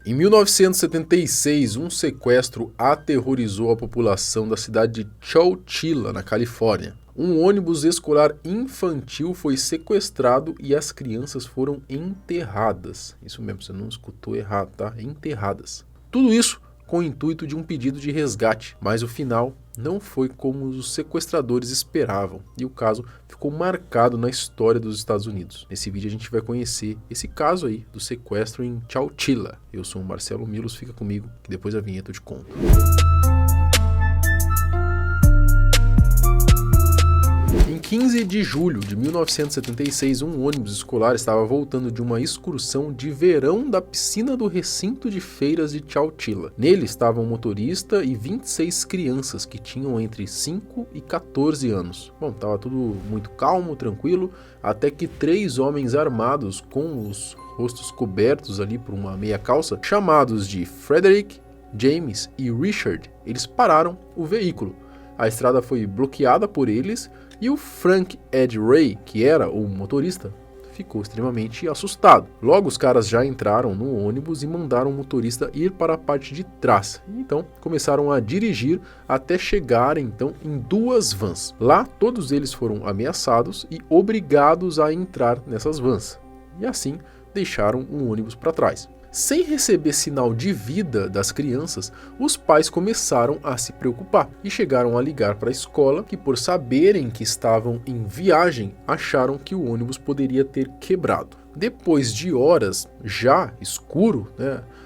Em 1976, um sequestro aterrorizou a população da cidade de Chowchilla, na Califórnia. Um ônibus escolar infantil foi sequestrado e as crianças foram enterradas. Isso mesmo, você não escutou errado, tá? Enterradas. Tudo isso com o intuito de um pedido de resgate, mas o final não foi como os sequestradores esperavam e o caso ficou marcado na história dos Estados Unidos. Nesse vídeo a gente vai conhecer esse caso aí do sequestro em Chowchilla. Eu sou o Marcelo Milos, fica comigo que depois da vinheta eu te conto. Em 15 de julho de 1976, um ônibus escolar estava voltando de uma excursão de verão da piscina do recinto de feiras de Chowchilla. Nele estavam um motorista e 26 crianças que tinham entre 5 e 14 anos. Bom, estava tudo muito calmo, tranquilo, até que 3 homens armados com os rostos cobertos ali por uma meia calça, chamados de Frederick, James e Richard, eles pararam o veículo. A estrada foi bloqueada por eles e o Frank Ed Ray, que era o motorista, ficou extremamente assustado. Logo os caras já entraram no ônibus e mandaram o motorista ir para a parte de trás. Então começaram a dirigir até chegarem então em 2 vans. Lá todos eles foram ameaçados e obrigados a entrar nessas vans. E assim deixaram o ônibus para trás. Sem receber sinal de vida das crianças, os pais começaram a se preocupar e chegaram a ligar para a escola que, por saberem que estavam em viagem, acharam que o ônibus poderia ter quebrado. Depois de horas, já escuro,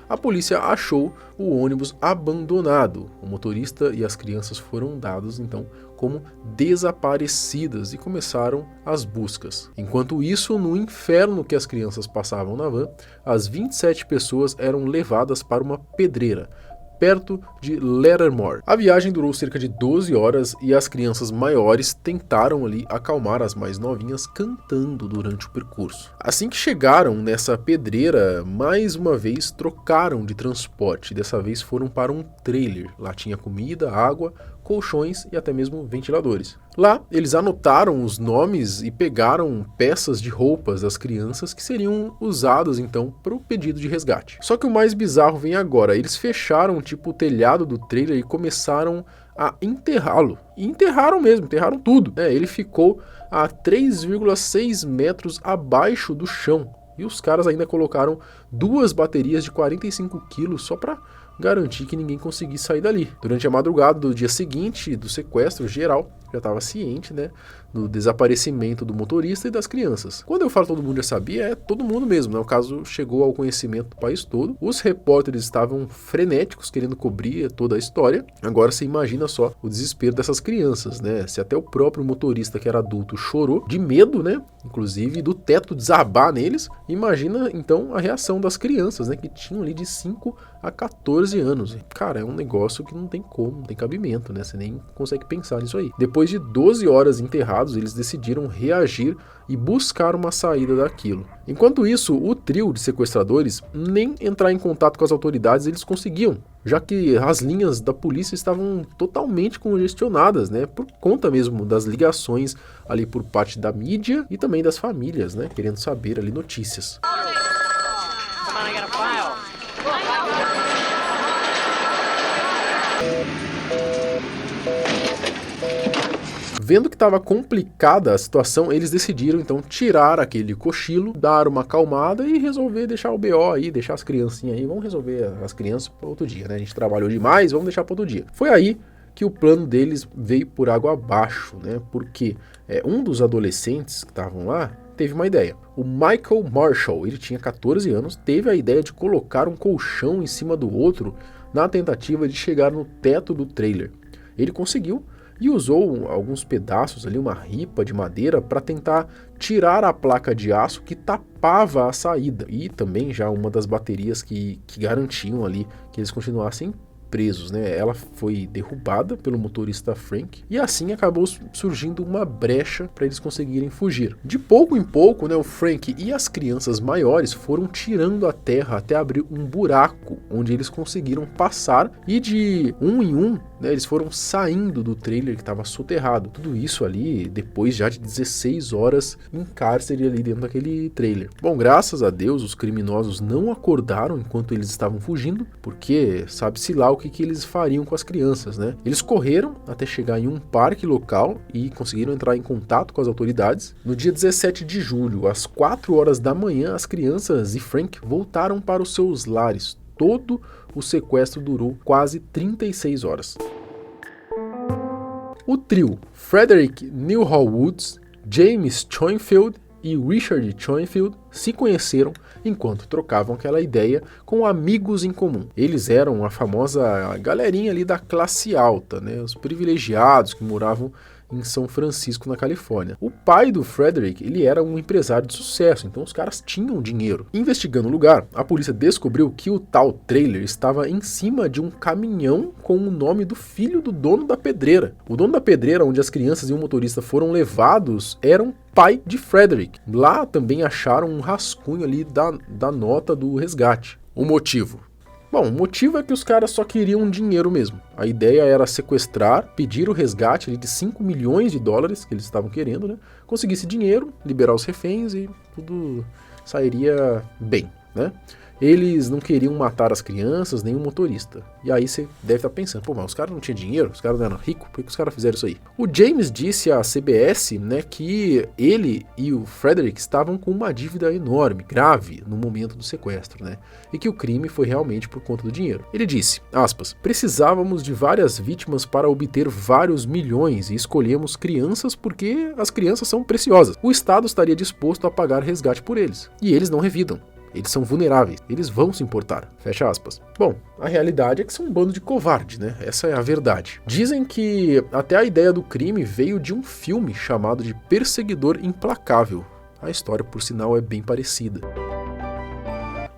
a polícia achou o ônibus abandonado. O motorista e as crianças foram dados, então, como desaparecidas e começaram as buscas. Enquanto isso, no inferno que as crianças passavam na van, as 27 pessoas eram levadas para uma pedreira, perto de Lettermore. A viagem durou cerca de 12 horas e as crianças maiores tentaram ali acalmar as mais novinhas cantando durante o percurso. Assim que chegaram nessa pedreira, mais uma vez trocaram de transporte. Dessa vez foram para um trailer. Lá tinha comida, água, colchões e até mesmo ventiladores. Lá, eles anotaram os nomes e pegaram peças de roupas das crianças que seriam usadas então para o pedido de resgate. Só que o mais bizarro vem agora. Eles fecharam tipo o telhado do trailer e começaram a enterrá-lo. E enterraram mesmo, enterraram tudo. Ele ficou a 3,6 metros abaixo do chão. E os caras ainda colocaram 2 baterias de 45 quilos só para garantir que ninguém conseguisse sair dali. Durante a madrugada do dia seguinte do sequestro, geral já estava ciente, do desaparecimento do motorista e das crianças. Quando eu falo todo mundo já sabia, é todo mundo mesmo, O caso chegou ao conhecimento do país todo. Os repórteres estavam frenéticos querendo cobrir toda a história. Agora você imagina só o desespero dessas crianças, Se até o próprio motorista que era adulto chorou de medo, inclusive do teto desabar neles, imagina então a reação das crianças, que tinham ali de 5 a 14 anos. Cara, é um negócio que não tem como, não tem cabimento, Você nem consegue pensar nisso aí. Depois de 12 horas enterrados, eles decidiram reagir e buscar uma saída daquilo. Enquanto isso, o trio de sequestradores nem entrar em contato com as autoridades eles conseguiam, já que as linhas da polícia estavam totalmente congestionadas, por conta mesmo das ligações ali por parte da mídia e também das famílias, querendo saber ali notícias. Vendo que estava complicada a situação, eles decidiram então tirar aquele cochilo, dar uma acalmada e resolver deixar o BO aí, deixar as criancinhas aí, vamos resolver as crianças para outro dia, A gente trabalhou demais, vamos deixar para outro dia. Foi aí que o plano deles veio por água abaixo, Porque um dos adolescentes que estavam lá teve uma ideia. O Michael Marshall, ele tinha 14 anos, teve a ideia de colocar um colchão em cima do outro na tentativa de chegar no teto do trailer. Ele conseguiu e usou alguns pedaços ali, uma ripa de madeira, para tentar tirar a placa de aço que tapava a saída. E também já uma das baterias que garantiam ali que eles continuassem presos, né? Ela foi derrubada pelo motorista Frank e assim acabou surgindo uma brecha para eles conseguirem fugir. De pouco em pouco, né, o Frank e as crianças maiores foram tirando a terra até abrir um buraco onde eles conseguiram passar e de um em um, né, eles foram saindo do trailer que estava soterrado. Tudo isso ali depois já de 16 horas em cárcere ali dentro daquele trailer. Bom, graças a Deus os criminosos não acordaram enquanto eles estavam fugindo, porque sabe-se lá o que eles fariam com as crianças, né? Eles correram até chegar em um parque local e conseguiram entrar em contato com as autoridades. No dia 17 de julho, às 4 horas da manhã, as crianças e Frank voltaram para os seus lares. Todo o sequestro durou quase 36 horas. O trio Frederick Newhall Woods, James Schoenfeld e Richard Schoenfeld se conheceram enquanto trocavam aquela ideia com amigos em comum. Eles eram a famosa galerinha ali da classe alta, né? Os privilegiados que moravam em São Francisco, na Califórnia. O pai do Frederick, ele era um empresário de sucesso, então os caras tinham dinheiro. Investigando o lugar, a polícia descobriu que o tal trailer estava em cima de um caminhão com o nome do filho do dono da pedreira. O dono da pedreira, onde as crianças e o motorista foram levados, era um pai de Frederick. Lá também acharam um rascunho ali da nota do resgate. O motivo? Bom, o motivo é que os caras só queriam dinheiro mesmo. A ideia era sequestrar, pedir o resgate ali de 5 milhões de dólares que eles estavam querendo, né? Conseguir esse dinheiro, liberar os reféns e tudo sairia bem, né? Eles não queriam matar as crianças nem o motorista. E aí você deve estar pensando, pô, mas os caras não tinham dinheiro? Os caras não eram ricos? Por que os caras fizeram isso aí? O James disse à CBS, né, que ele e o Frederick estavam com uma dívida enorme, grave, no momento do sequestro, né? E que o crime foi realmente por conta do dinheiro. Ele disse, aspas, precisávamos de várias vítimas para obter vários milhões e escolhemos crianças porque as crianças são preciosas. O Estado estaria disposto a pagar resgate por eles. E eles não revidam. Eles são vulneráveis, eles vão se importar, fecha aspas. Bom, a realidade é que são um bando de covardes, né? Essa é a verdade. Dizem que até a ideia do crime veio de um filme chamado de Perseguidor Implacável. A história, por sinal, é bem parecida.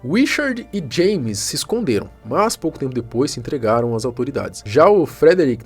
Richard e James se esconderam, mas pouco tempo depois se entregaram às autoridades. Já o Frederick,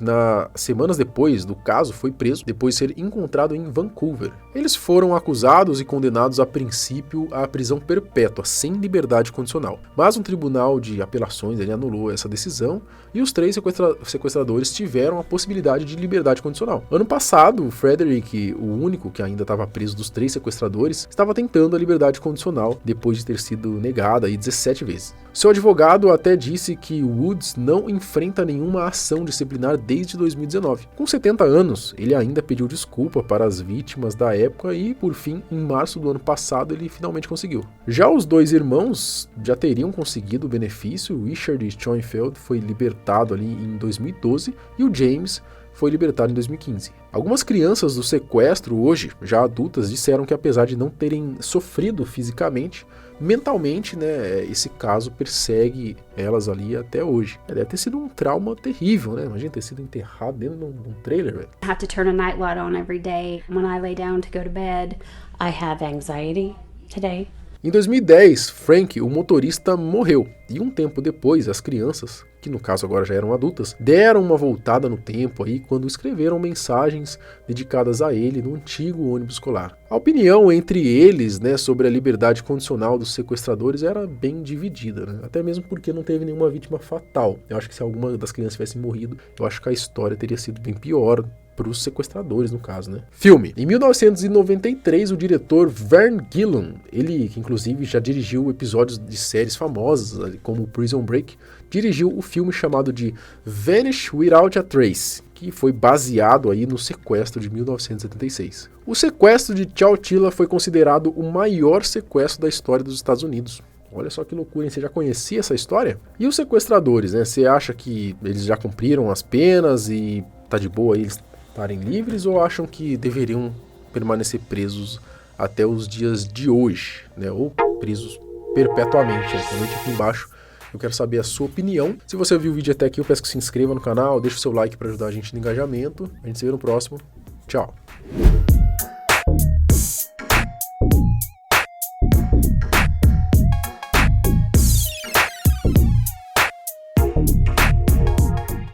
semanas depois do caso, foi preso depois de ser encontrado em Vancouver. Eles foram acusados e condenados a princípio à prisão perpétua, sem liberdade condicional. Mas um tribunal de apelações anulou essa decisão e os 3 sequestradores tiveram a possibilidade de liberdade condicional. Ano passado, o Frederick, o único que ainda estava preso dos 3 sequestradores, estava tentando a liberdade condicional depois de ter sido negada 17 vezes. Seu advogado até disse que Woods não enfrenta nenhuma ação disciplinar desde 2019. Com 70 anos, ele ainda pediu desculpa para as vítimas da época e, por fim, em março do ano passado, ele finalmente conseguiu. Já os 2 irmãos já teriam conseguido o benefício. Richard Schoenfeld foi libertado ali em 2012 e o James foi libertado em 2015. Algumas crianças do sequestro, hoje já adultas, disseram que apesar de não terem sofrido fisicamente, mentalmente, né, esse caso persegue elas ali até hoje. Deve ter sido um trauma terrível, né? Imagina ter sido enterrado dentro de um trailer, velho. I have to turn a night light on every day. When I lay down to go to bed, I have anxiety today. Em 2010, Frank, o motorista, morreu. E um tempo depois, as crianças, que no caso agora já eram adultas, deram uma voltada no tempo aí quando escreveram mensagens dedicadas a ele no antigo ônibus escolar. A opinião entre eles, né, sobre a liberdade condicional dos sequestradores era bem dividida, né? Até mesmo porque não teve nenhuma vítima fatal. Eu acho que se alguma das crianças tivesse morrido, eu acho que a história teria sido bem pior para os sequestradores, no caso, né? Filme. Em 1993, o diretor Vern Gillan, ele que inclusive já dirigiu episódios de séries famosas, como Prison Break, dirigiu o filme chamado de Vanish Without a Trace, que foi baseado aí no sequestro de 1976. O sequestro de Chowchilla foi considerado o maior sequestro da história dos Estados Unidos. Olha só que loucura, hein? Você já conhecia essa história? E os sequestradores, né? Você acha que eles já cumpriram as penas e tá de boa eles estarem livres, ou acham que deveriam permanecer presos até os dias de hoje, né? Ou presos perpetuamente? Comente aqui embaixo, eu quero saber a sua opinião. Se você viu o vídeo até aqui, eu peço que se inscreva no canal, deixe o seu like para ajudar a gente no engajamento. A gente se vê no próximo. Tchau!